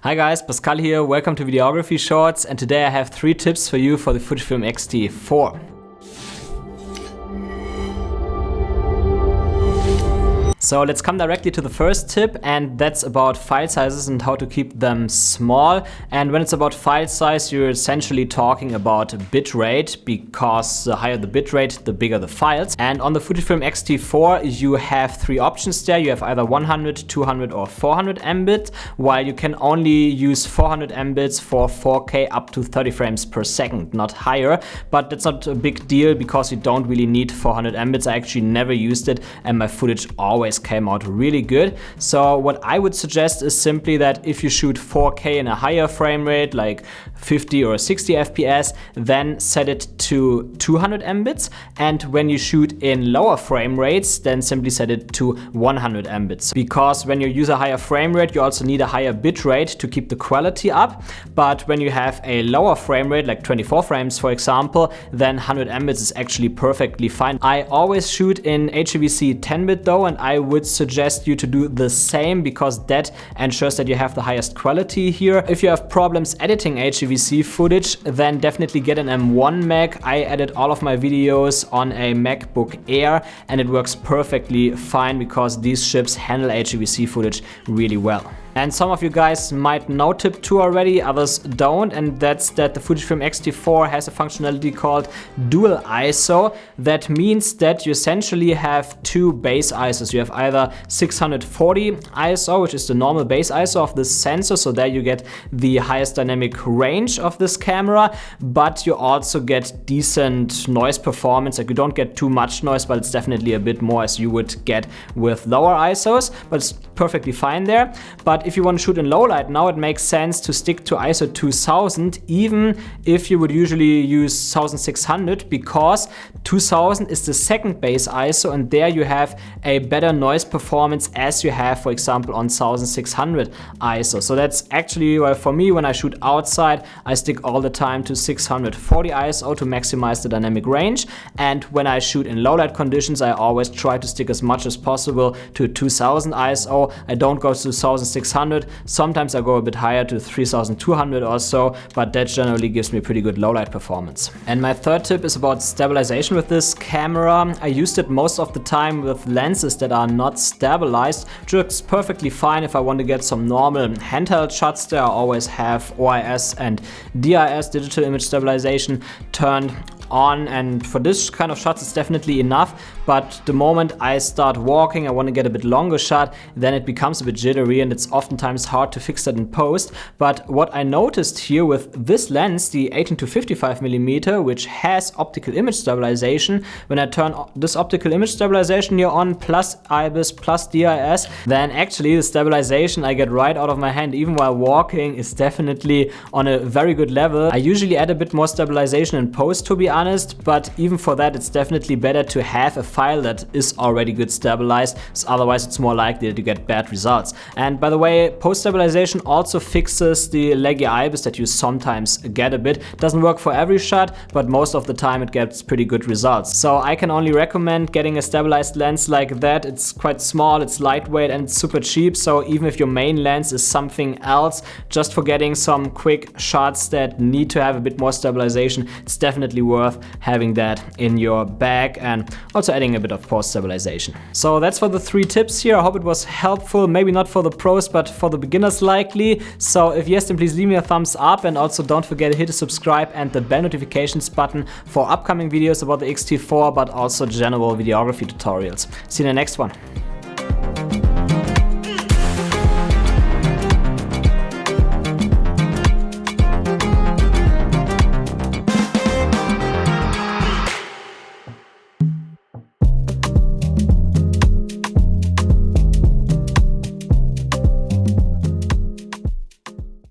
Hi guys, Pascal here, welcome to Videography Shorts, and today I have 3 tips for you for the Fujifilm X-T4. So let's come directly to the first tip, and that's about file sizes and how to keep them small. And when it's about file size, you're essentially talking about bit rate, because the higher the bit rate, the bigger the files. And on the Fujifilm X-T4, you have 3 options there. You have either 100, 200 or 400 mbit, while you can only use 400 mbits for 4K up to 30 frames per second, not higher. But that's not a big deal because you don't really need 400 mbits. I actually never used it and my footage always came out really good. So what I would suggest is simply that if you shoot 4K in a higher frame rate, like 50 or 60 FPS, then set it to 200 mbits. And when you shoot in lower frame rates, then simply set it to 100 mbits. Because when you use a higher frame rate, you also need a higher bit rate to keep the quality up. But when you have a lower frame rate, like 24 frames for example, then 100 mbits is actually perfectly fine. I always shoot in HEVC 10-bit though, and I would suggest you to do the same because that ensures that you have the highest quality here. If you have problems editing HEVC footage, then definitely get an M1 Mac. I edit all of my videos on a MacBook Air and it works perfectly fine because these chips handle HEVC footage really well. And some of you guys might know tip 2 already, others don't, and that's that the Fujifilm X-T4 has a functionality called dual ISO. That means that you essentially have 2 base ISOs. You have either 640 ISO, which is the normal base ISO of this sensor, so there you get the highest dynamic range of this camera, but you also get decent noise performance. Like, you don't get too much noise, but it's definitely a bit more as you would get with lower ISOs, but it's perfectly fine there. But if you want to shoot in low light, now it makes sense to stick to ISO 2000, even if you would usually use 1600, because 2000 is the second base ISO, and there you have a better noise performance as you have, for example, on 1600 ISO. So that's actually, well, for me, when I shoot outside, I stick all the time to 640 ISO to maximize the dynamic range. And when I shoot in low light conditions, I always try to stick as much as possible to 2000 ISO. I don't go to 1600. Sometimes I go a bit higher to 3200 or so, but that generally gives me pretty good low light performance. And my third tip is about stabilization with this camera. I used it most of the time with lenses that are not stabilized, which works perfectly fine if I want to get some normal handheld shots there. I always have OIS and DIS, digital image stabilization, turned on, and for this kind of shots it's definitely enough. But the moment I start walking, I want to get a bit longer shot, then it becomes a bit jittery and it's oftentimes hard to fix that in post. But what I noticed here with this lens, the 18 to 55mm, which has optical image stabilization, when I turn this optical image stabilization here on, plus IBIS, plus DIS, then actually the stabilization I get right out of my hand, even while walking, is definitely on a very good level. I usually add a bit more stabilization in post, to be honest, but even for that it's definitely better to have a file that is already good stabilized, so otherwise it's more likely that you get bad results. And by the way, post stabilization also fixes the laggy IBIS that you sometimes get a bit. It doesn't work for every shot, but most of the time it gets pretty good results. So I can only recommend getting a stabilized lens like that. It's quite small, it's lightweight, and it's super cheap, so even if your main lens is something else, just for getting some quick shots that need to have a bit more stabilization, it's definitely worth having that in your bag, and also adding a bit of post stabilization. So that's for the 3 tips here. I hope it was helpful, maybe not for the pros, but for the beginners likely. So if yes, then please leave me a thumbs up, and also don't forget to hit the subscribe and the bell notifications button for upcoming videos about the X-T4, but also general videography tutorials. See you in the next one.